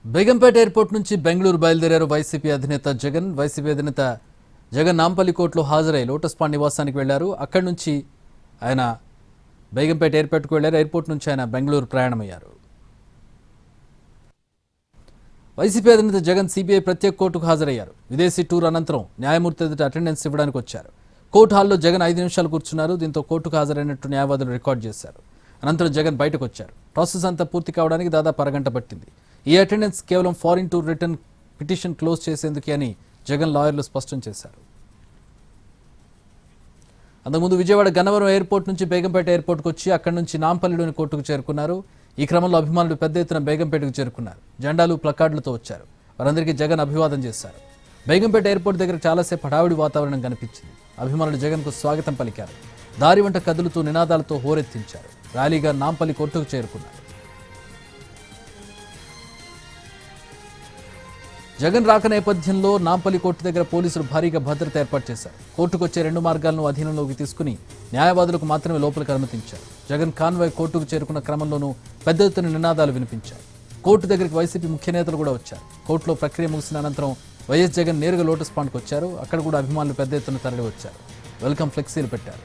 Begumpet airport నుంచి బెంగళూరు బయలుదేరారు YCP అధినేత జగన్. వైసీపీ అధినేత జగన్ నాంపల్లి కోర్టులో హాజరై లోటస్ పాండ్ నివాసానికి వెళ్లారు. అక్కడి నుంచి ఆయన బేగంపేట ఎయిర్పోర్ట్కు వెళ్లారు. ఎయిర్పోర్ట్ నుంచి ఆయన బెంగళూరు ప్రయాణమయ్యారు. వైసీపీ అధినేత జగన్ సిబిఐ ప్రత్యేక కోర్టుకు హాజరయ్యారు. విదేశీ టూర్ అనంతరం న్యాయమూర్తి ఎదుట అటెండెన్స్ ఇవ్వడానికి వచ్చారు. కోర్టు హాల్లో జగన్ 5 నిమిషాలు కూర్చున్నారు. దీంతో కోర్టుకు హాజరైనట్టు న్యాయవాదులు రికార్డు చేశారు. అనంతరం జగన్ బయటకు వచ్చారు. ప్రాసెస్ అంతా పూర్తి కావడానికి దాదాపు అరగంట పట్టింది. ఈ అటెండెన్స్ కేవలం foreign tour return petition close చేసేందుకే అని జగన్ లాయర్లు స్పష్టం చేశారు. అంతకుముందు విజయవాడ గన్నవరం ఎయిర్పోర్ట్ నుంచి బేగంపేట ఎయిర్పోర్ట్కు వచ్చి అక్కడి నుంచి నాంపల్లిలోని కోర్టుకు చేరుకున్నారు. ఈ క్రమంలో అభిమానులు పెద్ద ఎత్తున బేగంపేటకు చేరుకున్నారు. జెండాలు ప్లకార్డులతో వచ్చారు. వారందరికీ జగన్ అభివాదం చేశారు. బేగంపేట ఎయిర్పోర్ట్ దగ్గర చాలాసేపు హడావిడి వాతావరణం కనిపించింది. అభిమానులు జగన్కు స్వాగతం పలికారు. దారి వెంట కదులుతూ నినాదాలతో హోరెత్తించారు. ర్యాలీగా నాంపల్లి కోర్టుకు చేరుకున్నారు. జగన్ రాక నేపథ్యంలో నాంపల్లి కోర్టు దగ్గర పోలీసులు భారీగా భద్రత ఏర్పాటు చేశారు. కోర్టుకు వచ్చే 2 మార్గాలను అధీనంలోకి తీసుకుని న్యాయవాదులకు మాత్రమే లోపలికి అనుమతించారు. జగన్ కాన్వాయ్ కోర్టుకు చేరుకున్న క్రమంలోనూ పెద్ద ఎత్తున నినాదాలు వినిపించారు. కోర్టు దగ్గరికి వైసీపీ ముఖ్య నేతలు కూడా వచ్చారు. కోర్టులో ప్రక్రియ ముగిసిన అనంతరం వైఎస్ జగన్ నేరుగా లోటస్ పాండ్కు వచ్చారు. అక్కడ కూడా అభిమానులు పెద్ద ఎత్తున తరలి వచ్చారు. వెల్కమ్ ఫ్లెక్సీలు పెట్టారు.